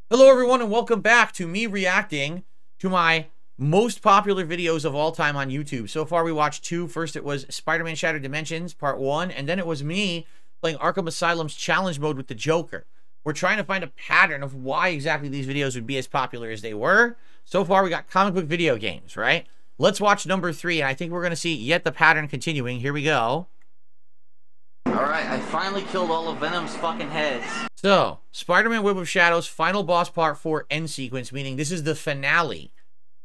Hello everyone and welcome back to me reacting to my most popular videos of all time on YouTube. So far we watched two. First it was Spider-Man Shattered Dimensions Part 1, and then it was me playing Arkham Asylum's challenge mode with the Joker. We're trying to find a pattern of why exactly these videos would be as popular as they were. So far we got comic book video games, right? Let's watch number 3, and I think we're going to see yet the pattern continuing. Here we go. Alright, I finally killed all of Venom's fucking heads. So, Spider-Man Web of Shadows, Final Boss Part 4 End Sequence, meaning this is the finale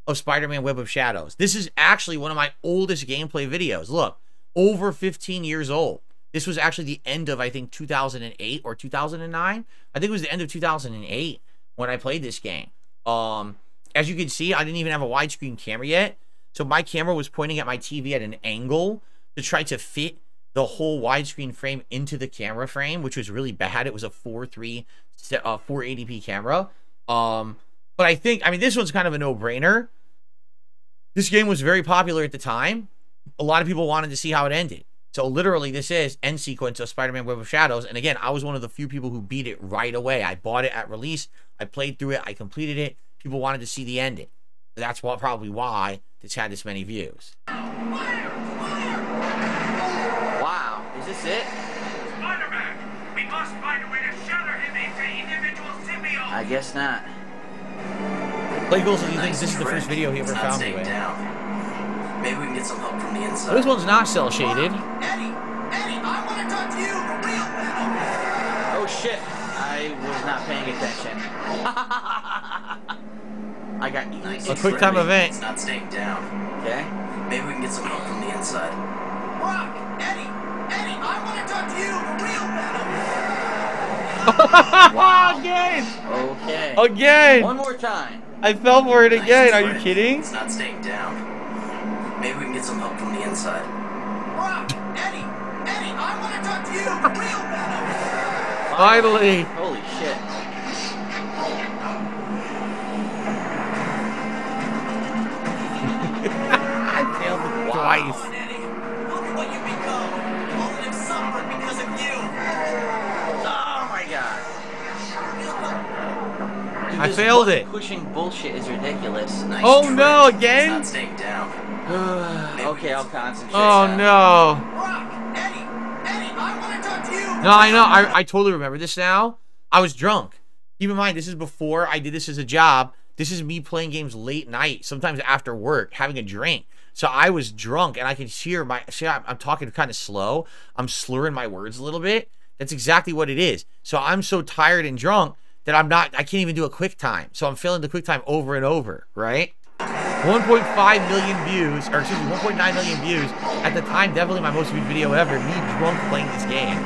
of Spider-Man Web of Shadows. This is actually one of my oldest gameplay videos. Look, over 15 years old. This was actually the end of, I think, 2008 or 2009. I think it was the end of 2008 when I played this game. As you can see, I didn't even have a widescreen camera yet. So my camera was pointing at my TV at an angle to try to fit the whole widescreen frame into the camera frame, which was really bad. It was a 480p camera. But I mean, this one's kind of a no-brainer. This game was very popular at the time. A lot of people wanted to see how it ended. So literally, this is end sequence of Spider-Man Web of Shadows. And again, I was one of the few people who beat it right away. I bought it at release. I played through it. I completed it. People wanted to see the ending. That's probably why this had this many views. Is this it? Spider-Man! We must find a way to shatter him into individual symbiotes! I guess not. Play Ghouls, he thinks this is the first video he ever found me with. Maybe we can get some help from the inside. This one's not cell shaded. Eddie, I want to talk to you for real now! Oh shit! I was not paying attention. I got nice. A Quicktime event. It's not staying down. Okay? Maybe we can get some help from the inside. Brock! Eddie, I want to talk to you for real now! Wow. Again! Okay. Again! One more time. I fell for it again. Are you kidding? It's not staying down. Maybe we can get some help from the inside. Brock! Eddie, I want to talk to you for real now! Finally! Holy shit. I failed it twice. Come on, Eddie. Look at what you've become. All of them suffered because of you. Oh my god. Dude, I failed it. Pushing bullshit is ridiculous. Nice Oh trick. no, again? It's not staying down. Okay, I'll concentrate. Oh no. Brock! Eddie, I want to talk to you. No, I know. I totally remember this now. I was drunk. Keep in mind, this is before I did this as a job. This is me playing games late night, sometimes after work, having a drink. So I was drunk, and I could hear I'm talking kind of slow. I'm slurring my words a little bit. That's exactly what it is. So I'm so tired and drunk that I can't even do a Quicktime. So I'm failing the Quicktime over and over, right? 1.5 million views, or excuse me, 1.9 million views. At the time, definitely my most viewed video ever. Me drunk playing this game.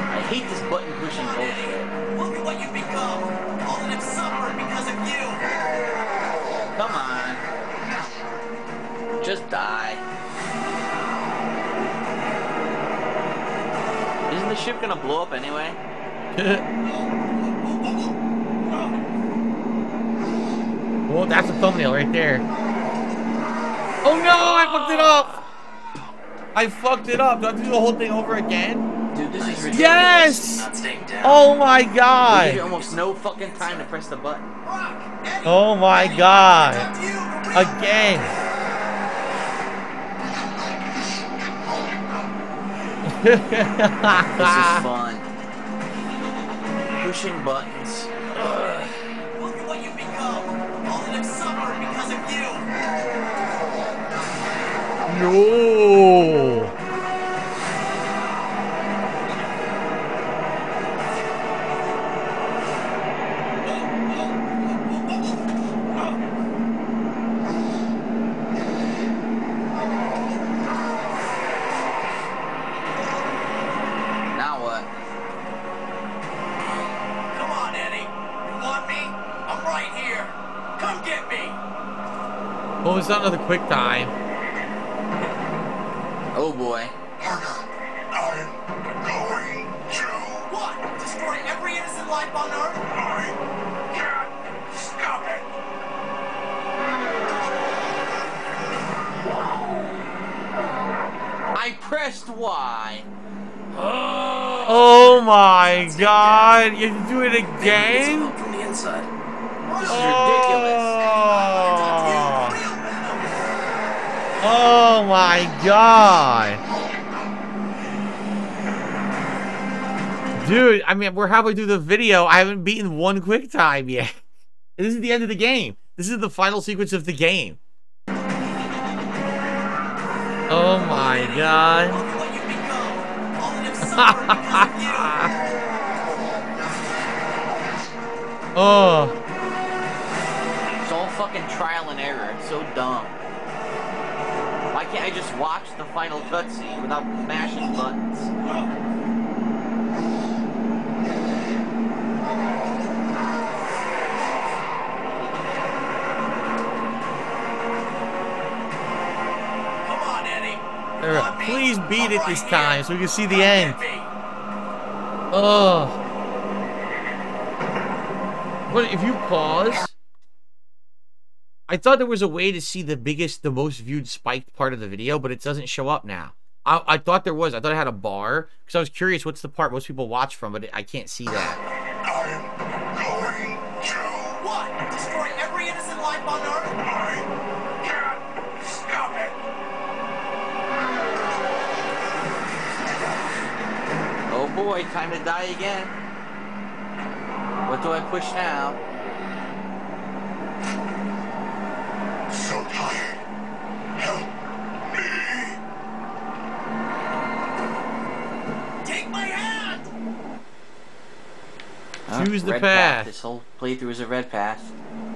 I hate this button pushing bullshit. Look at what you've become. All of them suffered because of you. Come on. Just die. Isn't the ship gonna blow up anyway? Well, that's a thumbnail right there. Oh no, I fucked it up! I fucked it up. Do I have to do the whole thing over again? Dude, this is ridiculous. Yes! Not staying down. Oh my We give you god! almost no fucking time to press the button. Oh my god! Again! This is fun. Pushing buttons. Ugh. Look at what you've become. All of them suffered because of you. No! Now what? Come on, Eddie. You want me? I'm right here. Come get me. Oh, it's not another Quicktime. Oh boy. I'm going to... What? Destroy every innocent life on Earth? I can't stop it. I pressed Y. Oh Oh my god, you have to do it again? From the inside. This is Oh my god. Dude, I mean, we're halfway through the video. I haven't beaten one Quicktime yet. And this is the end of the game. This is the final sequence of the game. Oh my god. Oh. It's all fucking trial and error. It's so dumb. Why can't I just watch the final cutscene without mashing buttons? Come on, Eddie. Please beat it this time so we can see the end. Oh. But if you pause, I thought there was a way to see the most viewed spiked part of the video, but it doesn't show up now. I thought there was. I thought I had a bar because I was curious what's the part most people watch from, but I can't see that. I'm going to... What? Destroy every innocent life on Earth? I can't stop it. Oh boy, time to die again. What do I push now? So tired. Help me. Take my hand. Choose the Red path. This whole playthrough is a red path.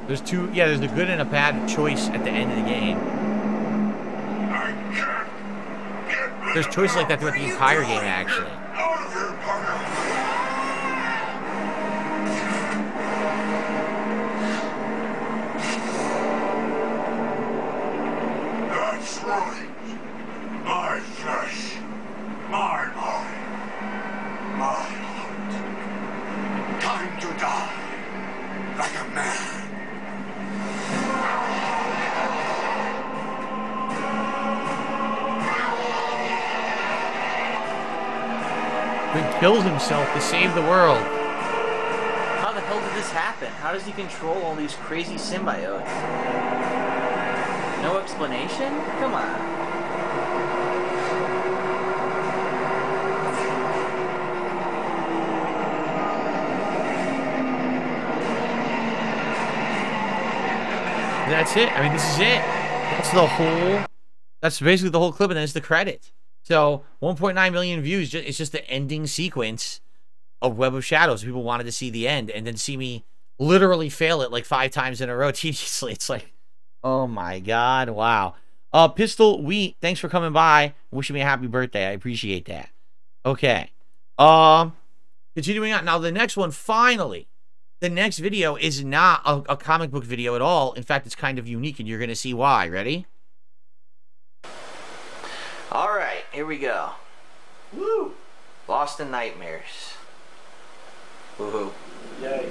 There's two, yeah, there's a good and a bad choice at the end of the game. I can't get rid There's choices like that throughout the entire game, actually. out of here, partner. That's right. My flesh, my body, my heart. Time to die like a man. He kills himself to save the world. How the hell did this happen? How does he control all these crazy symbiotes? No explanation? Come on. That's it. I mean, this is it. That's basically the whole clip, and then it's the credits. So 1.9 million views. It's just the ending sequence of Web of Shadows. People wanted to see the end and then see me literally fail it like 5 times in a row tediously. It's like, oh my god, wow. Pistol Wheat, thanks for coming by, wishing me a happy birthday. I appreciate that. Okay. Continuing on. Now the next one, finally. The next video is not a comic book video at all. In fact, it's kind of unique, and you're going to see why. Ready? Alright, here we go. Woo! Lost in Nightmares. Woohoo. Yay.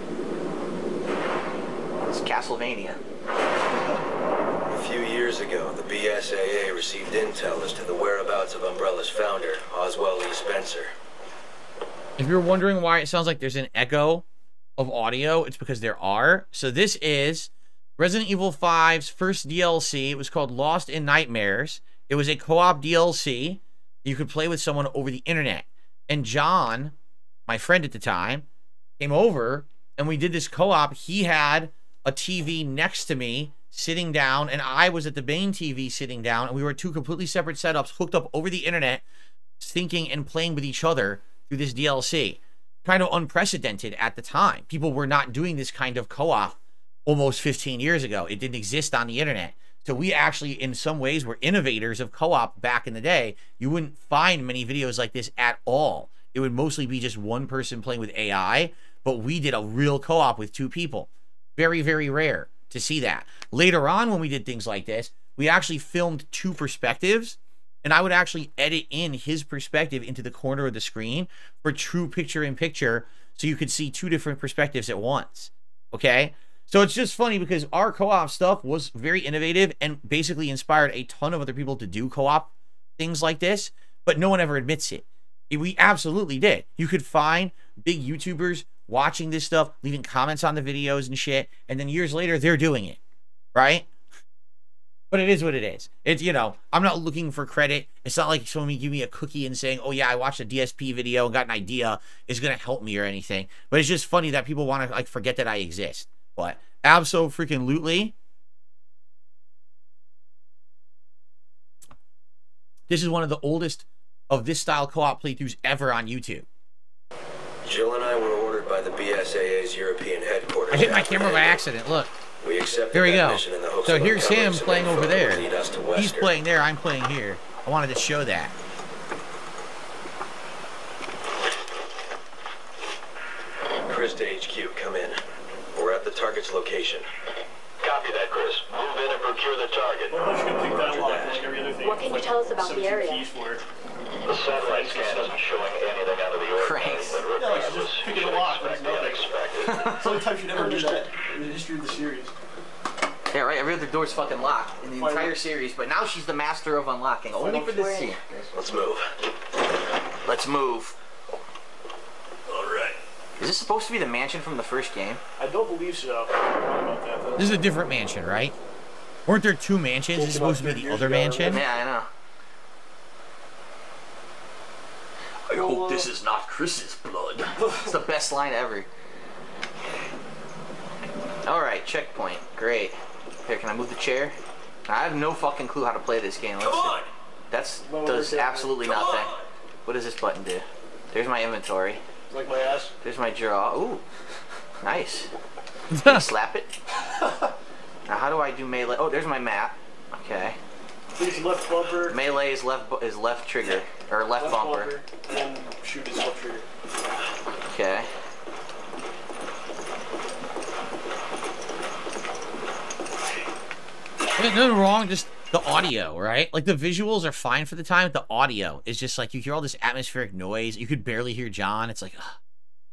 It's Castlevania. A few years ago, the BSAA received intel as to the whereabouts of Umbrella's founder, Oswald E. Spencer. If you're wondering why it sounds like there's an echo of audio, it's because there are. So this is Resident Evil 5's first DLC. It was called Lost in Nightmares. It was a co-op DLC. You could play with someone over the internet. And John, my friend at the time, came over and we did this co-op. He had a TV next to me sitting down, and I was at the main TV sitting down, and we were at 2 completely separate setups hooked up over the internet, syncing and playing with each other through this DLC. Kind of unprecedented at the time. People were not doing this kind of co-op almost 15 years ago. It didn't exist on the internet. So we actually, in some ways, were innovators of co-op back in the day. You wouldn't find many videos like this at all. It would mostly be just one person playing with AI, but we did a real co-op with 2 people. Very, very rare to see that. Later on, when we did things like this, we actually filmed 2 perspectives, and I would actually edit in his perspective into the corner of the screen for true picture-in-picture, so you could see 2 different perspectives at once. Okay? So it's just funny because our co-op stuff was very innovative and basically inspired a ton of other people to do co-op things like this, but no one ever admits it. We absolutely did. You could find big YouTubers watching this stuff, leaving comments on the videos and shit, and then years later, they're doing it, right? But it is what it is. It's, you know, I'm not looking for credit. It's not like someone give me a cookie and saying, oh yeah, I watched a DSP video and got an idea is going to help me or anything. But it's just funny that people want to like forget that I exist. But abso-freaking-lutely, this is one of the oldest of this style co-op playthroughs ever on YouTube. Jill and I were ordered by the BSAA's European headquarters. I hit my camera by accident. Look. We accepted Here we that go. mission in the hopes So of here's him uncovering some playing info over that there. would lead us to He's Wesker. playing there. I'm playing here. I wanted to show that. Chris to HQ, come in. We're at the target's location. Copy that, Chris. Move in and procure the target. Well, you can pick that lock, like every other thing. What can you tell us about the 17 area? keys for it. The satellite scan isn't showing anything out of the ordinary, Cranks. but Yeah, like, regardless, just you picking should a lock, expect there's the nothing. unexpected. It's the only time you never do that in the history of the series. Yeah, right. Every other door's fucking locked in the Why- entire series, but now she's the master of unlocking. Only for this scene. Let's move. Let's move. Alright. Is this supposed to be the mansion from the first game? I don't believe so. I'm wrong about that, though. This is a different mansion, right? Weren't there two mansions? This is supposed to be the other mansion? Yeah, I know. I hope this is not Chris's blood. It's the best line ever. Alright, checkpoint. Great. Here, can I move the chair? I have no fucking clue how to play this game. Let's Come see. on! That's Well, does we're- absolutely Come nothing. on! What does this button do? There's my inventory. Like my ass. There's my draw. Ooh. Nice. Can you slap it? Now how do I do melee? Oh, there's my map. Okay. Please left bumper. Melee is left trigger. Or left bumper. And then shoot his left trigger. Okay. There's nothing wrong, just the audio, right? Like the visuals are fine for the time. The audio is just like you hear all this atmospheric noise. You could barely hear John. It's like ugh,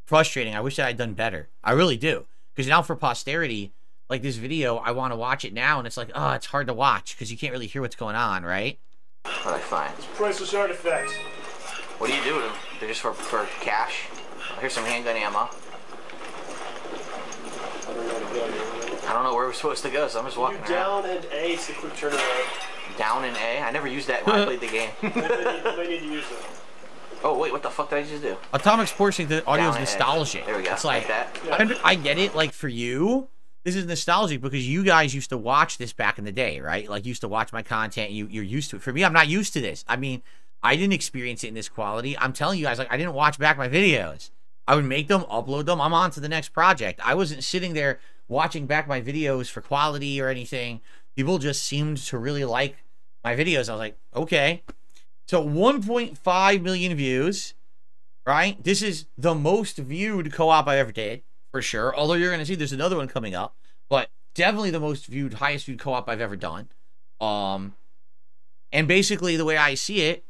frustrating. I wish that I'd done better. I really do. Because now for posterity, like this video, I want to watch it now, and it's like, oh, it's hard to watch because you can't really hear what's going on, right? What did I find? Priceless artifacts. What do you do with them? They're just for cash? Here's some handgun ammo. I don't know where to go here. I don't know where we're supposed to go, so I'm just walking You around. down and A, it's the quick turnaround. Down in A? I never used that when I played the game. You may need to use it. Oh, wait, what the fuck did I just do? Atomic Sports think the audio is Down edge. nostalgic. There we go. It's like that. I get it. Like for you, this is nostalgic because you guys used to watch this back in the day, right? Like you used to watch my content. You're used to it. For me, I'm not used to this. I mean, I didn't experience it in this quality. I'm telling you guys, like I didn't watch back my videos. I would make them, upload them. I'm on to the next project. I wasn't sitting there watching back my videos for quality or anything. People just seemed to really like my videos. I was like, okay. So 1.5 million views, right? This is the most viewed co-op I ever did, for sure. Although you're going to see there's another one coming up. But definitely the most viewed, highest viewed co-op I've ever done. And basically the way I see it,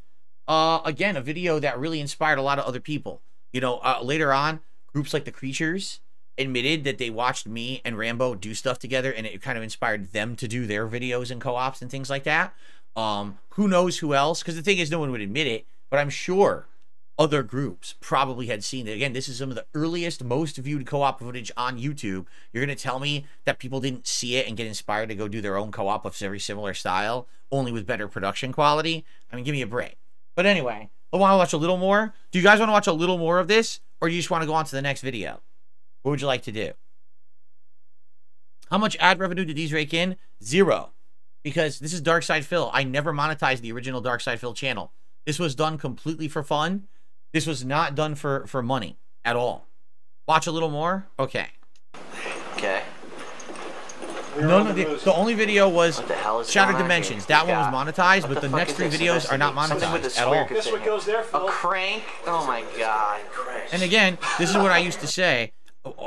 again, a video that really inspired a lot of other people. You know, later on, groups like The Creatures admitted that they watched me and Rambo do stuff together, and it kind of inspired them to do their videos and co-ops and things like that. Who knows who else? Because the thing is, no one would admit it, but I'm sure other groups probably had seen it. Again, this is some of the earliest, most viewed co-op footage on YouTube. You're going to tell me that people didn't see it and get inspired to go do their own co-op of very similar style, only with better production quality? I mean, give me a break. But anyway, I want to watch a little more. Do you guys want to watch a little more of this, or do you just want to go on to the next video? What would you like to do? How much ad revenue did these rake in? 0. Because this is DarksydePhil. I never monetized the original DarksydePhil channel. This was done completely for fun. This was not done for money at all. Watch a little more? Okay. Okay. No, the only video was What the hell is Shattered going on Dimensions. here? That one Yeah. was monetized, What but the fuck next is 3 this videos supposed are not to be? Something with the monetized at square all. Guess what goes there, A Phil? crank? Oh my god. And again, this is what I used to say.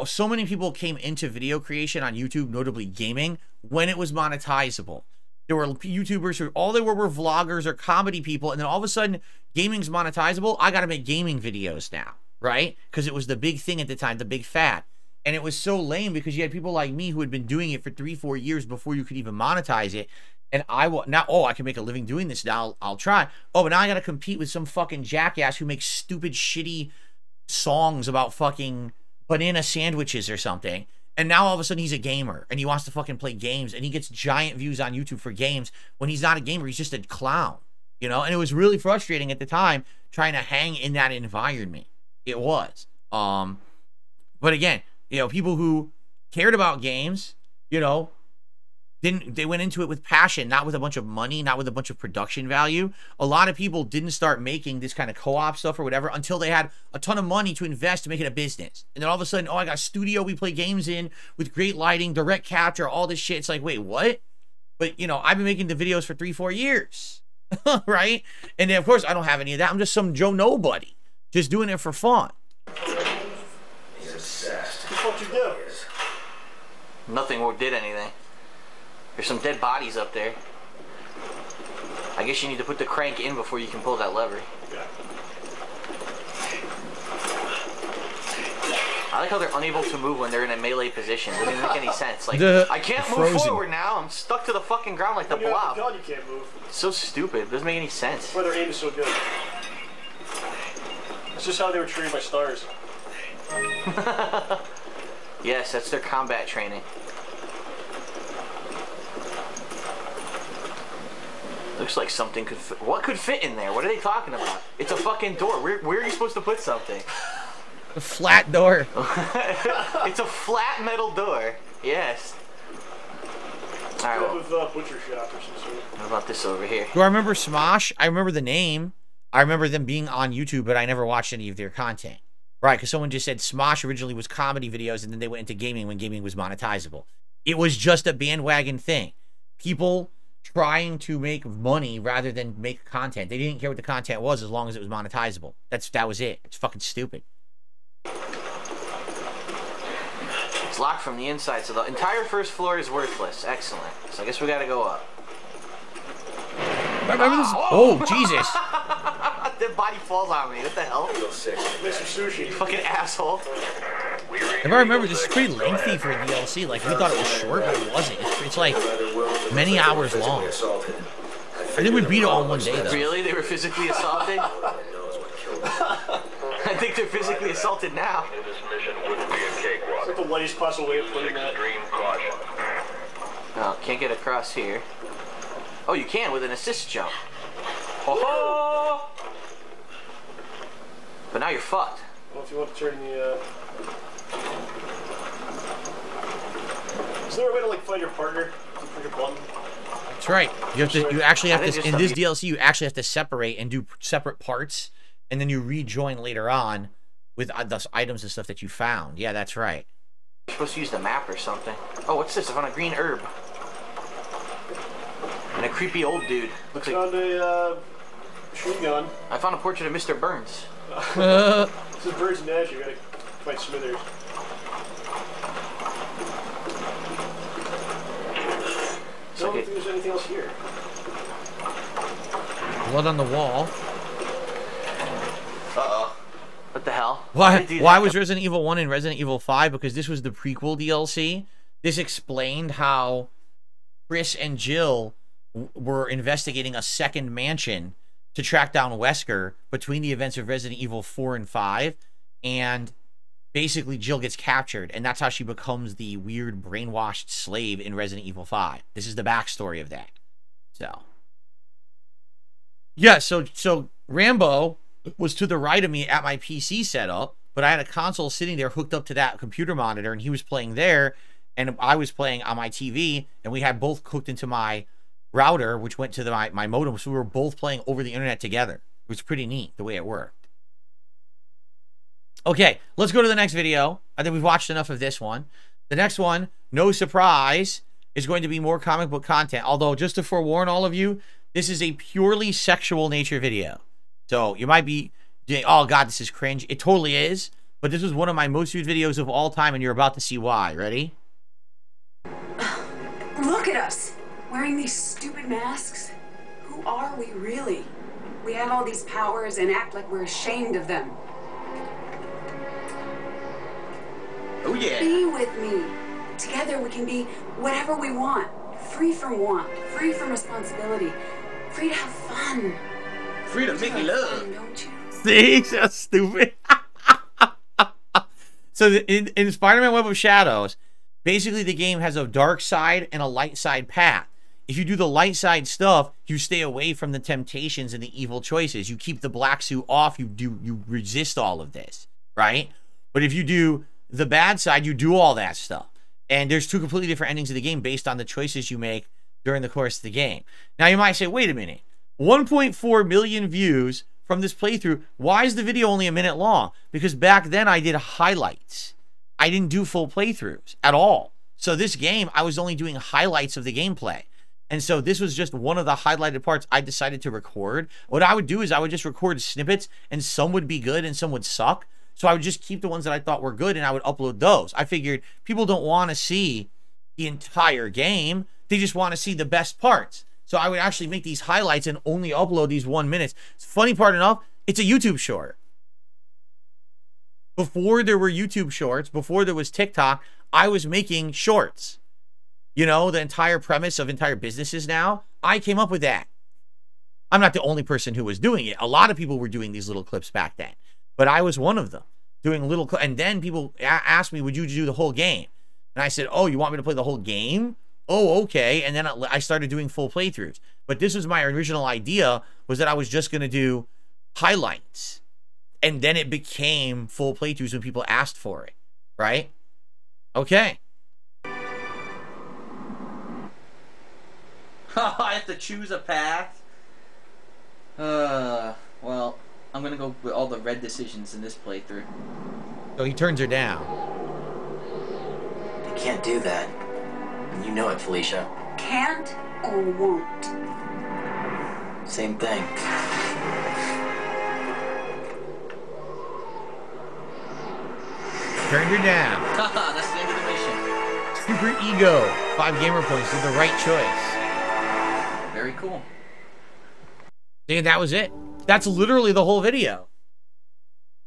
So many people came into video creation on YouTube, notably gaming, when it was monetizable. There were YouTubers who all they were vloggers or comedy people, and then all of a sudden, gaming's monetizable. I got to make gaming videos now, right? Because it was the big thing at the time, the big fad. And it was so lame because you had people like me who had been doing it for 3-4 years before you could even monetize it. And I will now, oh, I can make a living doing this now. I'll try. Oh, but now I got to compete with some fucking jackass who makes stupid, shitty songs about fucking banana sandwiches or something. And now all of a sudden he's a gamer and he wants to fucking play games and he gets giant views on YouTube for games when he's not a gamer. He's just a clown, you know? And it was really frustrating at the time trying to hang in that environment. It was. But again, you know, people who cared about games, you know, they went into it with passion, not with a bunch of money, not with a bunch of production value. A lot of people didn't start making this kind of co-op stuff or whatever until they had a ton of money to invest to make it a business. And then all of a sudden, oh, I got a studio we play games in with great lighting, direct capture, all this shit. It's like, wait, what? But, you know, I've been making the videos for 3-4 years, right? And then, of course, I don't have any of that. I'm just some Joe Nobody, just doing it for fun. He's obsessed. What you do? Nothing did anything. There's some dead bodies up there. I guess you need to put the crank in before you can pull that lever. Yeah. I like how they're unable to move when they're in a melee position. Doesn't even make any sense. Like, I can't move frozen forward now. I'm stuck to the fucking ground like the When you have blob. the gun, you can't move. It's so stupid. It doesn't make any sense. That's why their aim is so good. It's just how they were trained by stars. Yes, that's their combat training. Looks like something could fit. What could fit in there? What are they talking about? It's a fucking door. Where are you supposed to put something? A flat door. It's a flat metal door. Yes. Alright, well, With butcher shop or some sort. what about this over here? Do I remember Smosh? I remember the name. I remember them being on YouTube, but I never watched any of their content. Right, because someone just said Smosh originally was comedy videos, and then they went into gaming when gaming was monetizable. It was just a bandwagon thing. People trying to make money rather than make content. They didn't care what the content was as long as it was monetizable. That was it. It's fucking stupid. It's locked from the inside, so the entire first floor is worthless. Excellent. So I guess we gotta go up. Remember this? Oh, Jesus. The body falls on me. What the hell? Make some sushi. You fucking asshole. If I remember, this is pretty lengthy for a DLC. Like, we thought it was short, but it wasn't. It's like many hours long. I think we beat it all in one day, though. Really? They were physically assaulted? I think they're physically assaulted now. This mission wouldn't be a cakewalk. It's like the lightest possible way of putting that. Extreme caution. Oh, can't get across here. Oh, you can with an assist jump. Oh! But now you're fucked. Well, if you want to turn the, Is there a way to, like, find your partner? Click a button? That's right. You actually have to, in this DLC, you actually have to separate and do separate parts, and then you rejoin later on with the items and stuff that you found. Yeah, that's right. You're supposed to use the map or something. Oh, what's this? I found a green herb. And a creepy old dude. Looks like... Found a, machine gun. I found a portrait of Mr. Burns. This is Birds and Nash. You gotta find Smithers. I don't think there's anything else here. Blood on the wall. Uh-oh. What the hell? Why was Resident Evil 1 and Resident Evil 5? Because this was the prequel DLC. This explained how Chris and Jill were investigating a second mansion to track down Wesker between the events of Resident Evil 4 and 5. And basically Jill gets captured, and that's how she becomes the weird brainwashed slave in Resident Evil 5. This is the backstory of that. So yeah, so Rambo was to the right of me at my PC setup, but I had a console sitting there hooked up to that computer monitor, and he was playing there, and I was playing on my TV, and we had both hooked into my router, which went to my modem, so we were both playing over the internet together. It was pretty neat the way it worked. Okay, let's go to the next video. I think we've watched enough of this one. The next one, no surprise, is going to be more comic book content. Although, just to forewarn all of you, this is a purely sexual nature video. So you might be saying, oh God, this is cringe. It totally is. But this was one of my most viewed videos of all time, and you're about to see why. Ready? Look at us, wearing these stupid masks. Who are we really? We have all these powers and act like we're ashamed of them. Oh yeah. Be with me. Together we can be whatever we want. Free from want, free from responsibility, free to have fun. Free to make Like love. fun, don't you? See, so stupid. So in Spider-Man Web of Shadows, basically the game has a dark side and a light side path. If you do the light side stuff, you stay away from the temptations and the evil choices. You keep the black suit off. You resist all of this, right? But if you do the bad side, you do all that stuff. And there's two completely different endings of the game based on the choices you make during the course of the game. Now you might say, wait a minute, 1.4 million views from this playthrough. Why is the video only a minute long? Because back then I did highlights. I didn't do full playthroughs at all. So this game, I was only doing highlights of the gameplay. And so this was just one of the highlighted parts I decided to record. What I would do is I would just record snippets, and some would be good and some would suck. So I would just keep the ones that I thought were good and I would upload those. I figured people don't want to see the entire game. They just want to see the best parts. So I would actually make these highlights and only upload these 1 minute. Funny part enough, it's a YouTube short. Before there were YouTube shorts, before there was TikTok, I was making shorts. You know, the entire premise of entire businesses now, I came up with that. I'm not the only person who was doing it. A lot of people were doing these little clips back then. But I was one of them, doing little clips. And then people asked me, would you do the whole game? And I said, oh, you want me to play the whole game? Oh, okay. And then I started doing full playthroughs. But this was my original idea, was that I was just going to do highlights. And then it became full playthroughs when people asked for it, right? Okay. I have to choose a path. Well, I'm gonna go with all the red decisions in this playthrough. So he turns her down. You can't do that. And you know it, Felicia. Can't or won't? Same thing. Turned her down. Haha, that's the end of the mission. Super ego. 5 gamer points. Did the right choice. Very cool. And that was it. That's literally the whole video.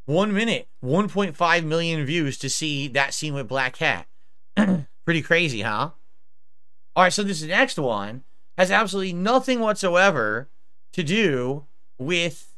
1 minute, 1.5 million views to see that scene with Black Cat. Pretty crazy, huh? All right, so this next one has absolutely nothing whatsoever to do with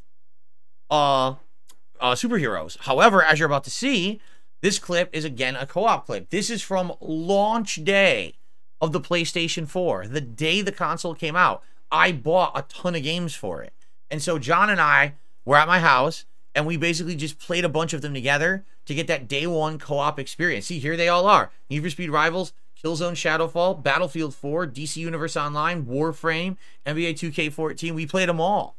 superheroes. However, as you're about to see, this clip is again a co-op clip. This is from launch day of the PlayStation 4. The day the console came out, I bought a ton of games for it. And so John and I were at my house, and we basically just played a bunch of them together to get that day one co-op experience. See, here they all are. Need for Speed Rivals, Killzone Shadowfall, Battlefield 4, DC Universe Online, Warframe, NBA 2K14. We played them all.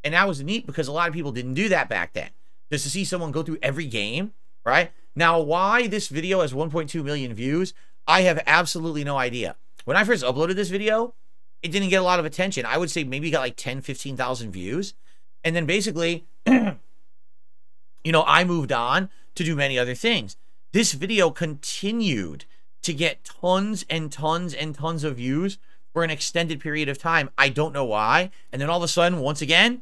And that was neat because a lot of people didn't do that back then. Just to see someone go through every game, right? Now, why this video has 1.2 million views, I have absolutely no idea. When I first uploaded this video, it didn't get a lot of attention. I would say maybe it got like 10, 15,000 views. And then basically, you know, I moved on to do many other things. This video continued to get tons and tons and tons of views for an extended period of time. I don't know why. And then all of a sudden, once again,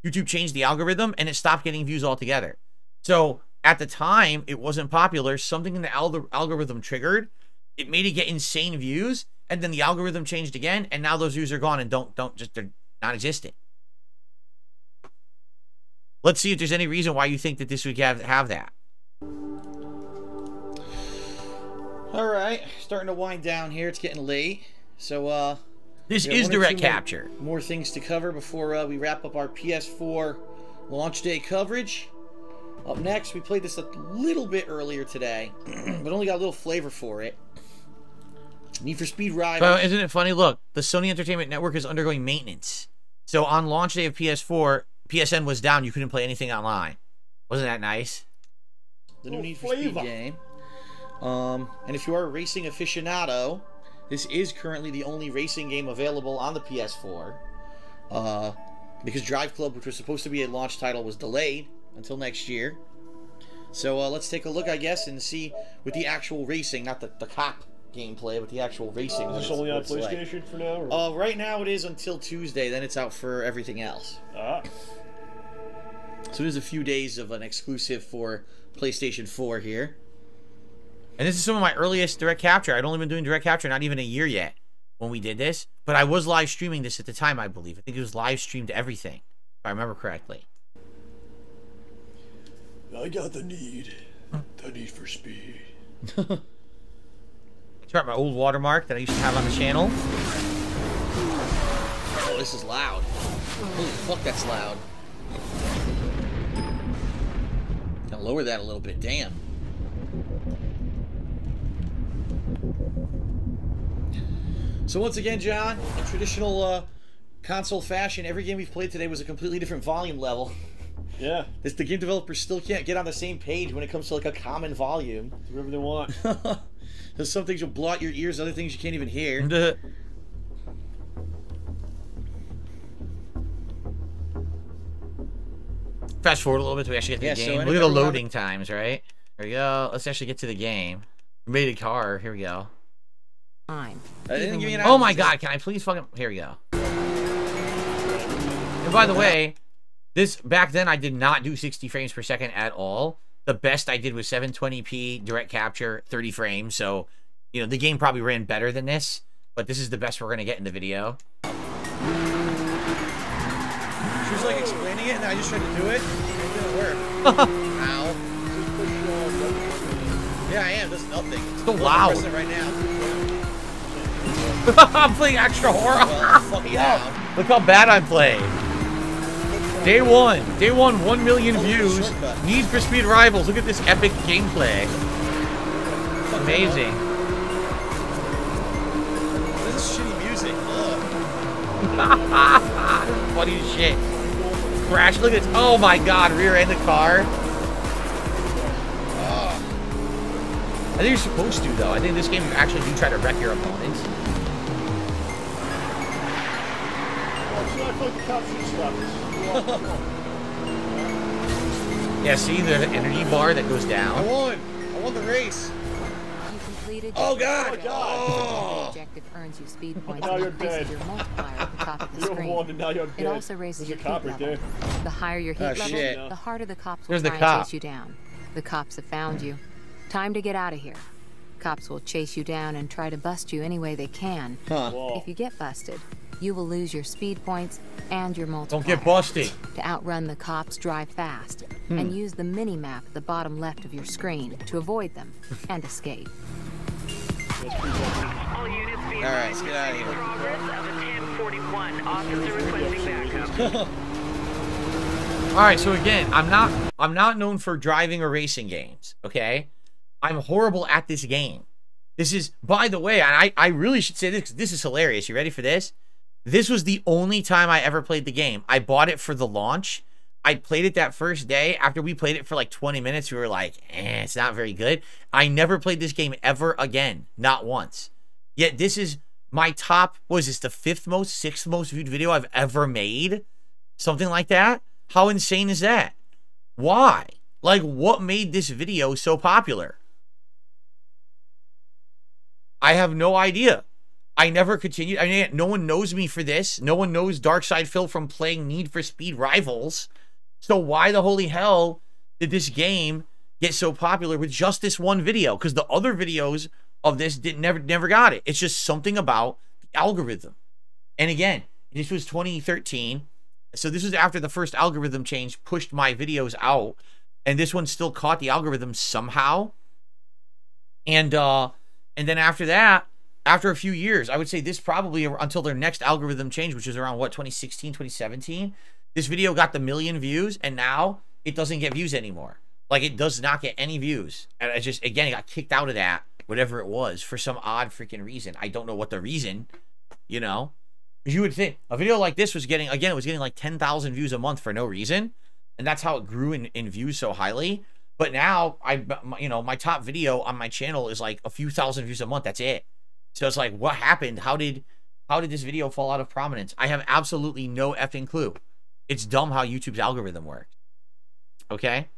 YouTube changed the algorithm and it stopped getting views altogether. So at the time, it wasn't popular. Something in the algorithm triggered. It made it get insane views. And then the algorithm changed again. And now those views are gone and they're non-existent. Let's see if there's any reason why you think that this would have that. All right, starting to wind down here. It's getting late. So, this is direct capture. More things to cover before we wrap up our PS4 launch day coverage. Up next, we played this a little bit earlier today, but only got a little flavor for it. Need for Speed Rivals. Well, isn't it funny? Look, the Sony Entertainment Network is undergoing maintenance. So on launch day of PS4, PSN was down. You couldn't play anything online. Wasn't that nice? The new Need for Speed game. And if you are a racing aficionado, this is currently the only racing game available on the PS4. Because Drive Club, which was supposed to be a launch title, was delayed until next year. So let's take a look, I guess, and see with the actual racing, not the cop gameplay, but the actual racing. Is this only on PlayStation for now? Or? Right now it is until Tuesday, then it's out for everything else. So there's a few days of an exclusive for PlayStation 4 here. And this is some of my earliest direct capture. I'd only been doing direct capture not even a year yet. when we did this, but I was live streaming this at the time, I believe. I think it was live streamed everything, if I remember correctly. I got the need for speed. It's right, my old watermark that I used to have on the channel. Oh, this is loud. Holy fuck, that's loud. Gotta lower that a little bit, damn. So once again, John, in traditional console fashion, every game we've played today was a completely different volume level. Yeah. The game developers still can't get on the same page when it comes to like a common volume. Do whatever they want. There's some things you'll blow out your ears, other things you can't even hear. Fast forward a little bit till we actually get to the game. Look at the loading times, right? There we go. Let's actually get to the game. We made a car. Here we go. Didn't give me an oh my god, can I please fucking... Here we go. And by the way, this back then I did not do 60 frames per second at all. The best I did was 720p direct capture, 30 frames. So, you know, the game probably ran better than this, but this is the best we're going to get in the video. She was like explaining it, and I just tried to do it. It didn't work. Ow. Yeah, I am. That's nothing. It's so loud. I'm right now. I'm playing extra horror. Well, fucking loud. Look how bad I'm playing. Day one, 1 million views. Need for Speed Rivals. Look at this epic gameplay. It's amazing. This is shitty music. Funny as shit. Crash. Look at this. Oh my god, rear end the car. I think you're supposed to, though. I think this game actually do try to wreck your opponents. Yeah, see the energy bar that goes down. I won the race. You completed oh god! The objective earns you speed points and increases your multiplier at the top of the screen. It also raises your heat level. The higher your heat level, the harder the cops will try and chase you down. The cops have found you. Time to get out of here. Cops will chase you down and try to bust you any way they can. If you get busted, you will lose your speed points and your multiplier. Don't get busted. To outrun the cops, drive fast and use the mini-map at the bottom left of your screen to avoid them and escape. Alright, let's get out of here. Alright, so again, I'm not known for driving or racing games, okay? I'm horrible at this game. This is, by the way, and I really should say this because this is hilarious. You ready for this? This was the only time I ever played the game. I bought it for the launch. I played it that first day. After we played it for like 20 minutes, we were like, it's not very good. I never played this game ever again. Not once. Yet this is my top, what is this, the 5th most, 6th most viewed video I've ever made? Something like that? How insane is that? Why? Like, what made this video so popular? I have no idea. I never continued. I mean, no one knows me for this. No one knows DarksydePhil from playing Need for Speed Rivals. So why the holy hell did this game get so popular with just this one video? Because the other videos of this never got it. It's just something about the algorithm. And again, this was 2013. So this was after the first algorithm change pushed my videos out. And this one still caught the algorithm somehow. And then after that, after a few years, I would say this probably until their next algorithm change, which is around, what, 2016, 2017? This video got the 1 million views, and now it doesn't get views anymore. Like, it does not get any views. And I just, again, it got kicked out of that, whatever it was, for some odd freaking reason. I don't know what the reason, you know? You would think a video like this was getting, again, it was getting like 10,000 views a month for no reason. And that's how it grew in views so highly. But now, you know, my top video on my channel is like a few thousand views a month. That's it. So it's like, what happened? How did this video fall out of prominence? I have absolutely no effing clue. It's dumb how YouTube's algorithm works. Okay?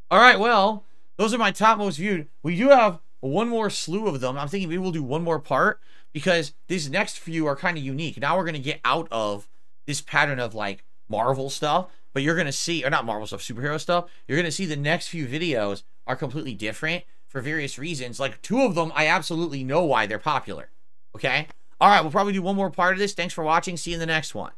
All right, well, those are my top most viewed. We do have one more slew of them. I'm thinking maybe we'll do one more part because these next few are kind of unique. Now we're going to get out of this pattern of like Marvel stuff, but you're going to see, or not Marvel stuff, superhero stuff. You're going to see the next few videos are completely different for various reasons. Like 2 of them, I absolutely know why they're popular. Okay? All right, we'll probably do one more part of this. Thanks for watching. See you in the next one.